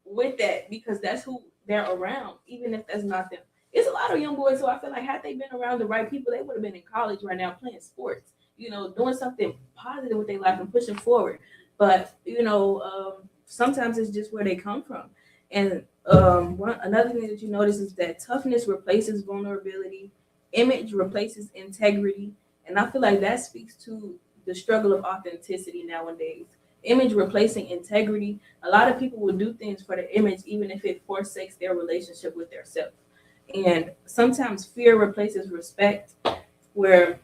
with that because that's who they're around, even if that's not them. It's a lot of young boys who I feel like had they been around the right people, they would have been in college right now playing sports, doing something positive with their life and pushing forward. But, sometimes it's just where they come from. And another thing that you notice is that toughness replaces vulnerability, image replaces integrity. And I feel like that speaks to the struggle of authenticity nowadays. Image replacing integrity. A lot of people will do things for the image, even if it forsakes their relationship with their self. And sometimes fear replaces respect, where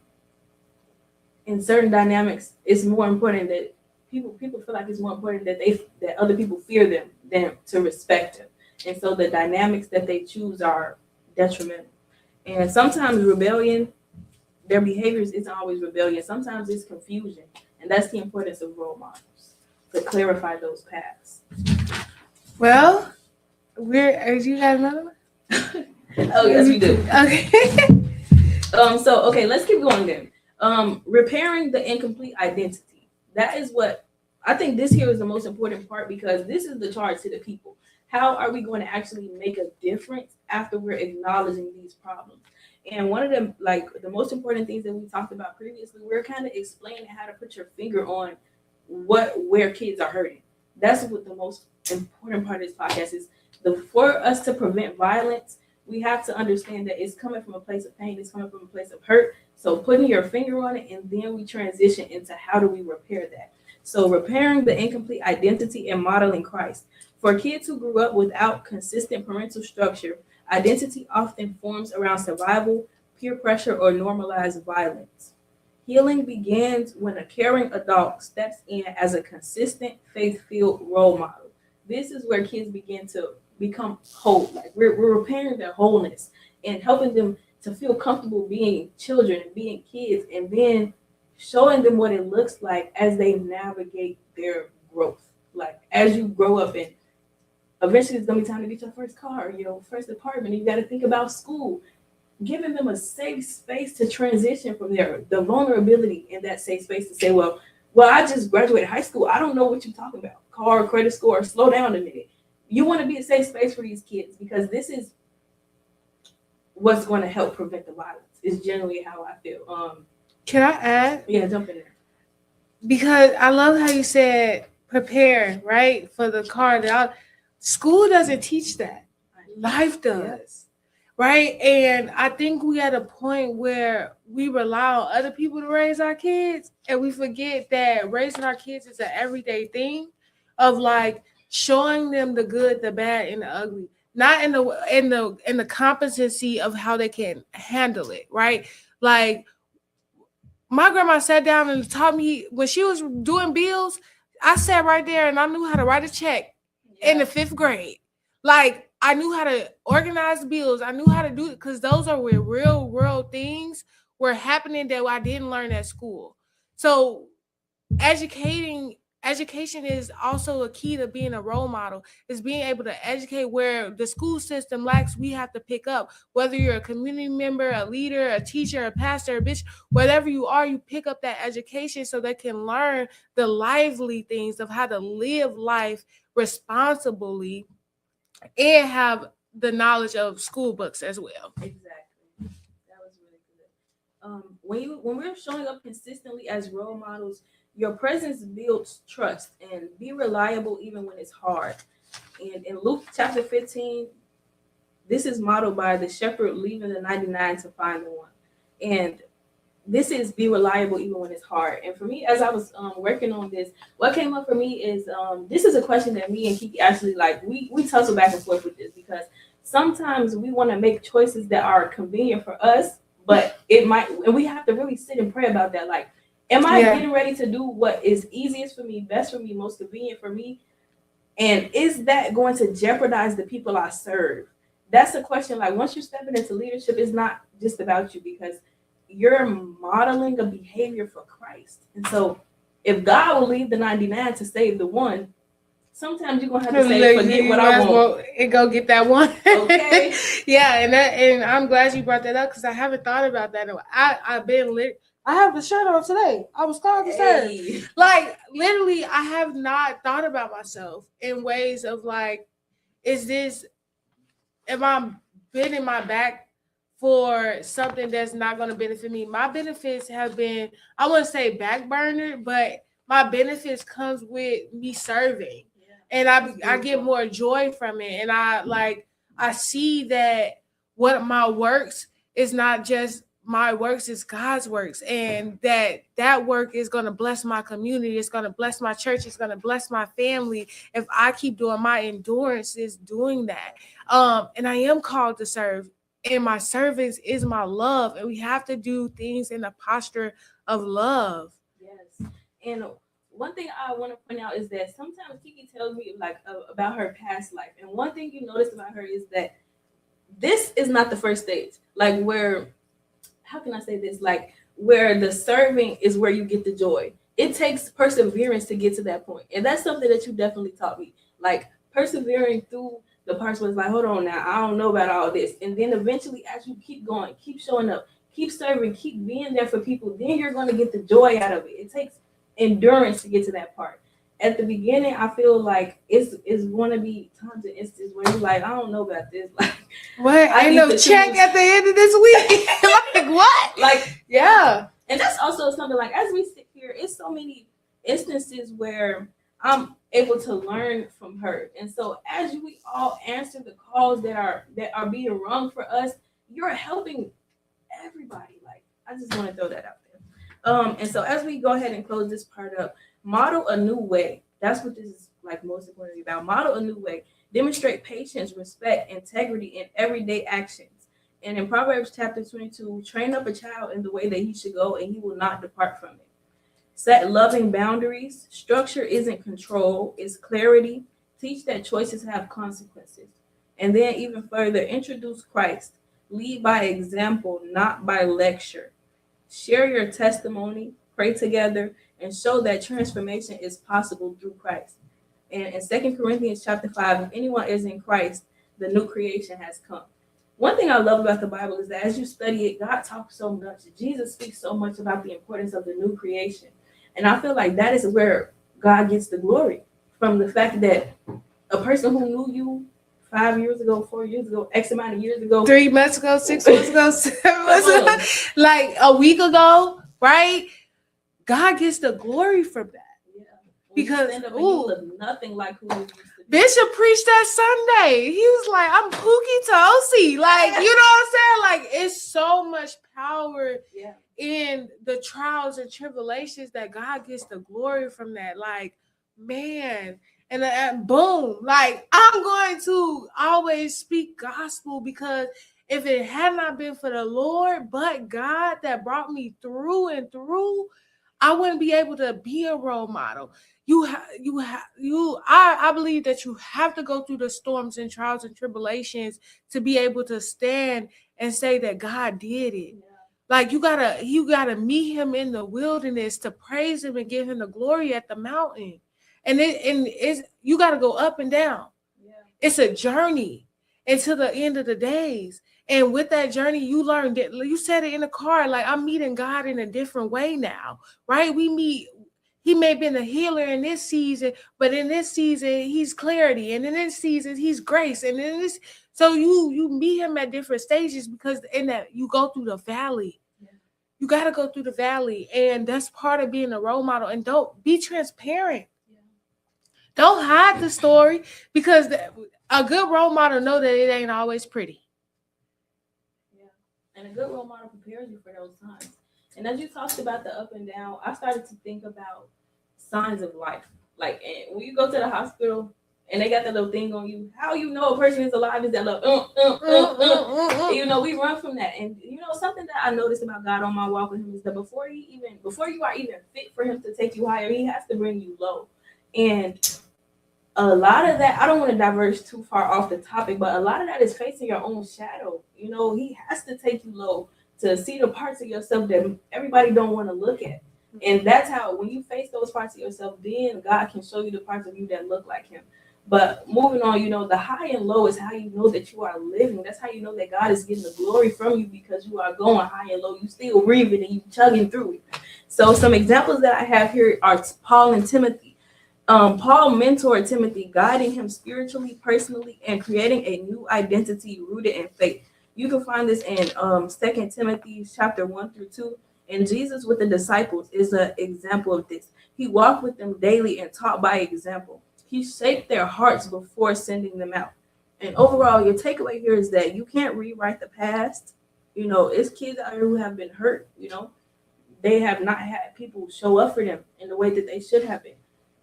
in certain dynamics, it's more important that people feel like it's more important that other people fear them than to respect them. And so the dynamics that they choose are detrimental. And sometimes rebellion, their behaviors isn't always rebellion. Sometimes it's confusion. And that's the importance of role models, to clarify those paths. Well, you got another one? Oh, yes, we do. Okay. Okay, let's keep going then. Repairing the incomplete identity. That is what I think this here is the most important part, because this is the charge to the people. How are we going to actually make a difference after we're acknowledging these problems? And one of them, the most important things that we talked about previously, we're kind of explaining how to put your finger on where kids are hurting. That's what the most important part of this podcast is. For us to prevent violence, we have to understand that it's coming from a place of pain, it's coming from a place of hurt. So putting your finger on it, and then we transition into how do we repair that. So repairing the incomplete identity and modeling Christ. For kids who grew up without consistent parental structure, identity often forms around survival, peer pressure, or normalized violence. Healing begins when a caring adult steps in as a consistent, faith-filled role model. This is where kids begin to become whole. We're repairing their wholeness and helping them to feel comfortable being children and being kids, and then showing them what it looks like as they navigate their growth. As you grow up, and eventually it's gonna be time to get your first car, first apartment, and you got to think about school. Giving them a safe space to transition from the vulnerability in that safe space to say, well, I just graduated high school. I don't know what you're talking about. Car, credit score, slow down a minute. You want to be a safe space for these kids, because this is what's going to help prevent the violence. Is generally how I feel. Can I add? Yeah, jump in there. Because I love how you said prepare, right, for the car. School doesn't teach that. Life does. Yes. right? And I think we at a point where we rely on other people to raise our kids, and we forget that raising our kids is an everyday thing of like showing them the good, the bad, and the ugly. Not in the competency of how they can handle it, right? Like my grandma sat down and taught me when she was doing bills. I sat right there and I knew how to write a check in the 5th grade. Like I knew how to organize bills. I knew how to do it because those are where real world things were happening that I didn't learn at school. So education is also a key to being a role model, is being able to educate where the school system lacks. We have to pick up, whether you're a community member, a leader, a teacher, a pastor, a bishop, whatever you are, you pick up that education so they can learn the lively things of how to live life responsibly and have the knowledge of school books as well. Exactly. That was really good. When we're showing up consistently as role models, your presence builds trust and be reliable even when it's hard. And in Luke chapter 15, this is modeled by the shepherd leaving the 99 to find the one. And this is be reliable even when it's hard. And for me, as I was working on this, what came up for me is this is a question that me and Kiki actually like. We tussle back and forth with this because sometimes we want to make choices that are convenient for us, but it might, and we have to really sit and pray about that. Like, am I getting ready to do what is easiest for me, best for me, most convenient for me? And is that going to jeopardize the people I serve? That's a question. Like, once you're stepping into leadership, it's not just about you because you're modeling a behavior for Christ. And so if God will leave the 99 to save the one, sometimes you're gonna have to say, forget what I want and go get that one. Okay. Yeah, and I'm glad you brought that up because I haven't thought about that. I've been lit. I have the shirt on today. I was called to serve. Like literally, I have not thought about myself in ways of like, am I bending my back for something that's not going to benefit me? My benefits have been, I wouldn't say back burner, but my benefits comes with me serving. And I get more joy from it. And I see that what my works is not just my works, is God's works. And that work is going to bless my community. It's going to bless my church. It's going to bless my family. If I keep doing my endurance is doing that. And I am called to serve. And my service is my love. And we have to do things in a posture of love. Yes. And one thing I want to point out is that sometimes Kiki tells me like about her past life. And one thing you notice about her is that this is not the first stage. Like where, how can I say this? Like where the serving is where you get the joy. It takes perseverance to get to that point. And that's something that you definitely taught me. Like persevering through the parts where it's like, hold on now, I don't know about all this. And then eventually as you keep going, keep showing up, keep serving, keep being there for people, then you're going to get the joy out of it. It takes endurance to get to that part. At the beginning, I feel like it's going to be tons of instances where you're like, I don't know about this. Like, what? I need no check at the end of this week. Like what? Like, yeah. And that's also something like as we sit here, it's so many instances where I'm able to learn from her. And so as we all answer the calls that are being rung for us, you're helping everybody. Like, I just want to throw that out there. And so as we go ahead and close this part up, model a new way. That's what this is like most importantly about. Model a new way. Demonstrate patience, respect, integrity in everyday actions. And in Proverbs chapter 22, train up a child in the way that he should go, and he will not depart from it. Set loving boundaries. Structure isn't control, it's clarity. Teach that choices have consequences. And then even further, introduce Christ. Lead by example, not by lecture. Share your testimony, pray together, and show that transformation is possible through Christ. And in 2 Corinthians chapter 5, if anyone is in Christ, the new creation has come. One thing I love about the Bible is that as you study it, God talks so much. Jesus speaks so much about the importance of the new creation. And I feel like that is where God gets the glory, from the fact that a person who knew you 5 years ago, 4 years ago, X amount of years ago, 3 months ago, 6 months ago, 7 months ago, like a week ago, right? God gets the glory from that. Yeah. Because you look nothing like who you used to be. Bishop preached that Sunday. He was like, I'm Pookie Tosi. Like, you know what I'm saying? Like, it's so much power in the trials and tribulations that God gets the glory from that. Like, man. And boom, like, I'm going to always speak gospel, because if it had not been for the Lord, but God that brought me through and through, I wouldn't be able to be a role model. I believe that you have to go through the storms and trials and tribulations to be able to stand and say that God did it. Yeah. Like, you gotta meet him in the wilderness to praise him and give him the glory at the mountain. And you gotta go up and down. Yeah. It's a journey until the end of the days. And with that journey, you learn that, you said it in the car, like, I'm meeting God in a different way now, right? He may have been a healer in this season, but in this season, he's clarity. And in this season, he's grace. And in this, so you meet him at different stages, because in that you go through the valley. Yeah. You got to go through the valley. And that's part of being a role model. And don't be transparent. Yeah. Don't hide the story, because a good role model know that it ain't always pretty. Yeah. And a good role model prepares you for those times. And as you talked about the up and down, I started to think about signs of life. Like, when you go to the hospital and they got that little thing on you, how you know a person is alive is that little And, you know, we run from that. And you know, something that I noticed about God on my walk with him is that before you are even fit for him to take you higher, he has to bring you low. And a lot of that, I don't want to diverge too far off the topic, but a lot of that is facing your own shadow. You know, he has to take you low to see the parts of yourself that everybody don't want to look at. And that's how, when you face those parts of yourself, then God can show you the parts of you that look like him. But moving on, you know, the high and low is how you know that you are living. That's how you know that God is getting the glory from you, because you are going high and low. You still breathing and you chugging through it. So some examples that I have here are Paul and Timothy. Paul mentored Timothy, guiding him spiritually, personally, and creating a new identity rooted in faith. You can find this in 2 Timothy chapter 1-2. And Jesus with the disciples is an example of this. He walked with them daily and taught by example. He shaped their hearts before sending them out. And overall, your takeaway here is that you can't rewrite the past. You know, it's kids out here who have been hurt. You know, they have not had people show up for them in the way that they should have been.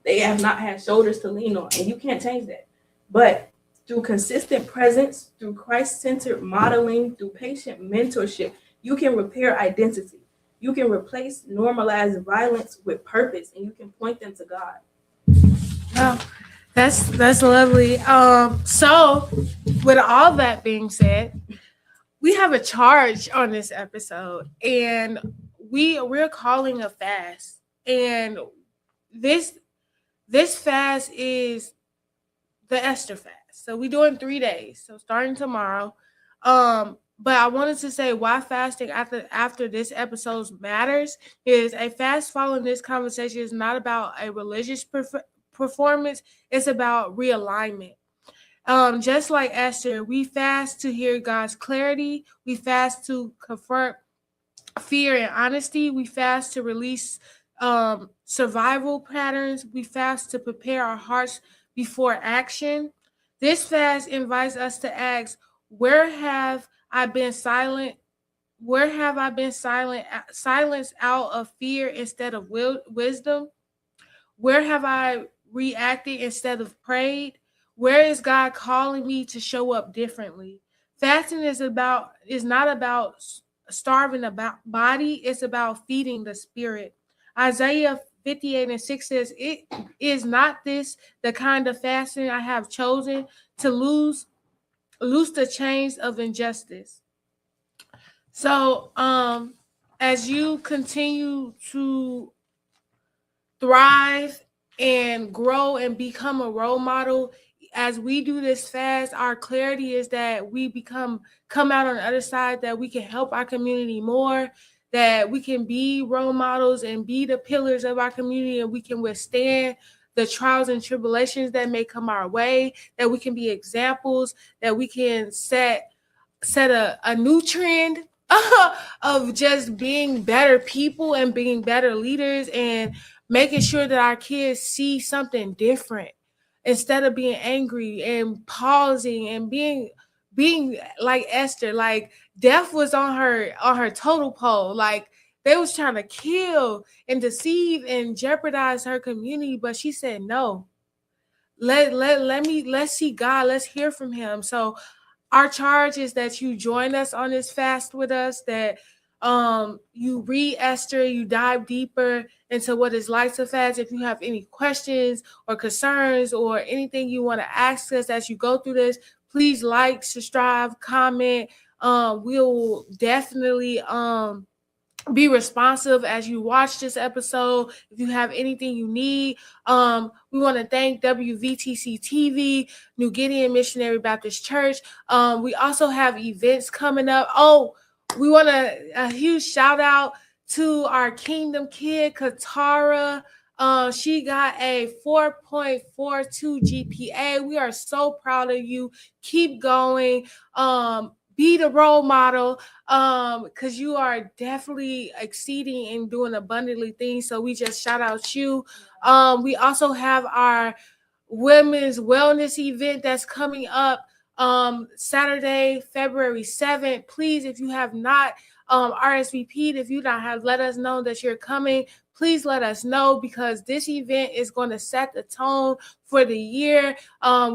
They have not had shoulders to lean on, and you can't change that. But through consistent presence, through Christ-centered modeling, through patient mentorship, you can repair identity. You can replace normalized violence with purpose, and you can point them to God. Oh, that's lovely. So with all that being said, we have a charge on this episode, and we're calling a fast. And this fast is the Esther fast. So we're doing 3 days. So starting tomorrow. But I wanted to say why fasting after this episode matters is a fast following this conversation is not about a religious performance. It's about realignment. Just like Esther, we fast to hear God's clarity. We fast to confront fear and honesty. We fast to release survival patterns. We fast to prepare our hearts before action. This fast invites us to ask, where have I been silent? Where have I been silenced out of fear instead of wisdom? Where have I reacted instead of prayed? Where is God calling me to show up differently? Fasting is not about starving the body, it's about feeding the spirit. Isaiah 58:6 says, "It is not this the kind of fasting I have chosen to loose the chains of injustice." So, as you continue to thrive and grow and become a role model, as we do this fast, our clarity is that we come out on the other side, that we can help our community more, that we can be role models and be the pillars of our community, and we can withstand the trials and tribulations that may come our way, that we can be examples, that we can set a new trend of just being better people and being better leaders and making sure that our kids see something different. instead of being angry and pausing and being like Esther, like death was on her total pole. Like they was trying to kill and deceive and jeopardize her community, but she said no. Let's see God. Let's hear from him. So our charge is that you join us on this fast with us, that you read Esther, you dive deeper into what it's like to fast. If you have any questions or concerns or anything you want to ask us as you go through this, please like, subscribe, comment. We'll definitely be responsive as you watch this episode. If you have anything you need, we want to thank WVTC TV, New Gideon Missionary Baptist Church. We also have events coming up. Oh, we want a huge shout out to our Kingdom Kid, Katara. She got a 4.42 GPA. We are so proud of you. Keep going. Be the role model, because you are definitely exceeding and doing abundantly things. So we just shout out you. We also have our women's wellness event that's coming up Saturday, February 7th. Please, if you have not RSVP'd, if you not have let us know that you're coming, please let us know, because this event is going to set the tone for the year.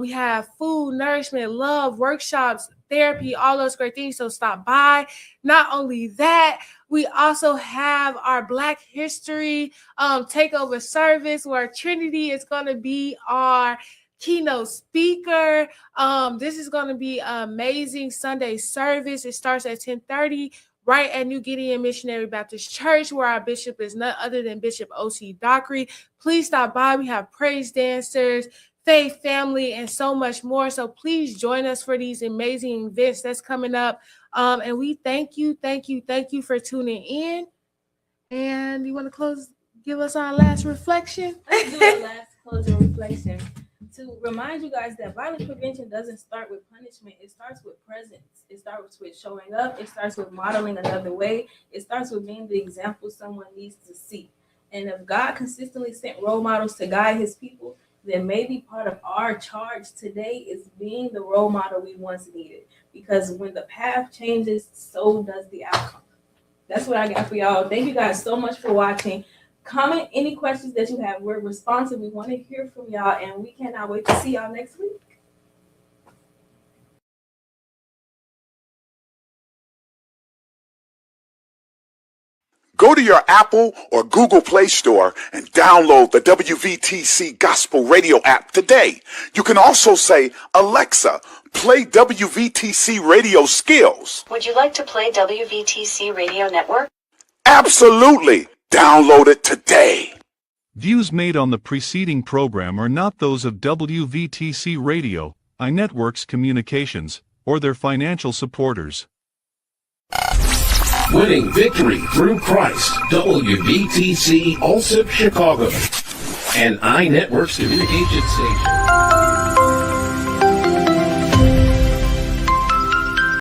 We have food, nourishment, love, workshops, therapy, all those great things. So stop by. Not only that, we also have our Black History takeover service, where Trinity is going to be our keynote speaker. This is going to be an amazing Sunday service. It starts at 10:30 right at New Gideon Missionary Baptist Church, where our bishop is none other than Bishop O.C. Dockery. Please stop by. We have praise dancers, faith, family, and so much more. So please join us for these amazing events that's coming up. And we thank you for tuning in. And you want to give us our last reflection? Let's do a last closing reflection to remind you guys that violence prevention doesn't start with punishment. It starts with presence. It starts with showing up. It starts with modeling another way. It starts with being the example someone needs to see. And if God consistently sent role models to guide his people, then maybe part of our charge today is being the role model we once needed. Because when the path changes, so does the outcome. That's what I got for y'all. Thank you guys so much for watching. Comment any questions that you have. We're responsive. We want to hear from y'all, and we cannot wait to see y'all next week. Go to your Apple or Google Play Store and download the WVTC Gospel Radio app today. You can also say, Alexa, play WVTC Radio Skills. Would you like to play WVTC Radio Network? Absolutely. Download it today. Views made on the preceding program are not those of WVTC Radio, iNetworks Communications, or their financial supporters. Winning victory through Christ, WVTC Allsip Chicago, and iNetworks Communication Station.